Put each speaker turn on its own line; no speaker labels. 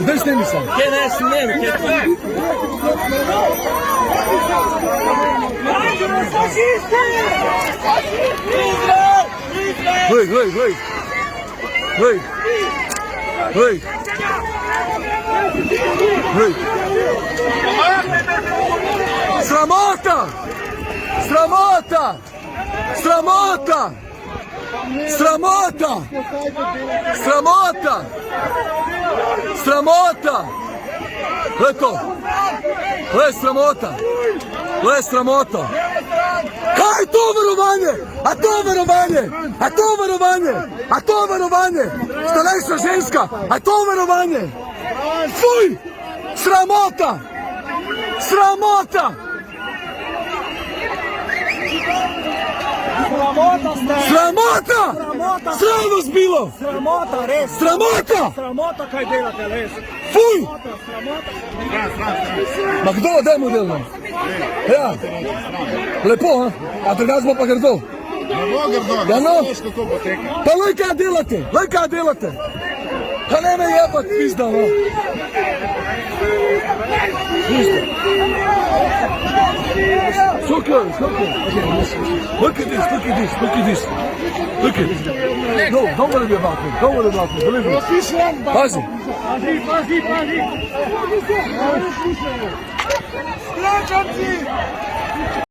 Zdaj snemi sam.
Kje ne smem, kje ti?
Glej, glej, glej. Glej. Glej. Glej. Sramota! Sramota! Sramota! Sramota! Sramota! Sramota! Gle to! Gle sramota! Gle sramota! Kaj je to varovanje? A to varovanje? A to varovanje? A to varovanje? Starejša ženska? A to varovanje? Fuj! Sramota! Sramota! Sramota! Sram vas bilo!
Sramota, res!
Sramota!
Sramota, kaj delate, res!
Fuj!
Sramota!
Ma kdo, dajmo delno? Ja. Lepo, a? A drugač bo pa grdo?
Ne bo grdo,
Ja, no.
veš kako bo teklo.
Pa lej kaj delate? Lej kaj delate? Pa ne me jebat, pizda, no. Pizda. So close, so close. Look at this, look at this, look at this. Look at this. No, don't worry about me. Don't worry about me. Believe me. Pazi.
Pazi!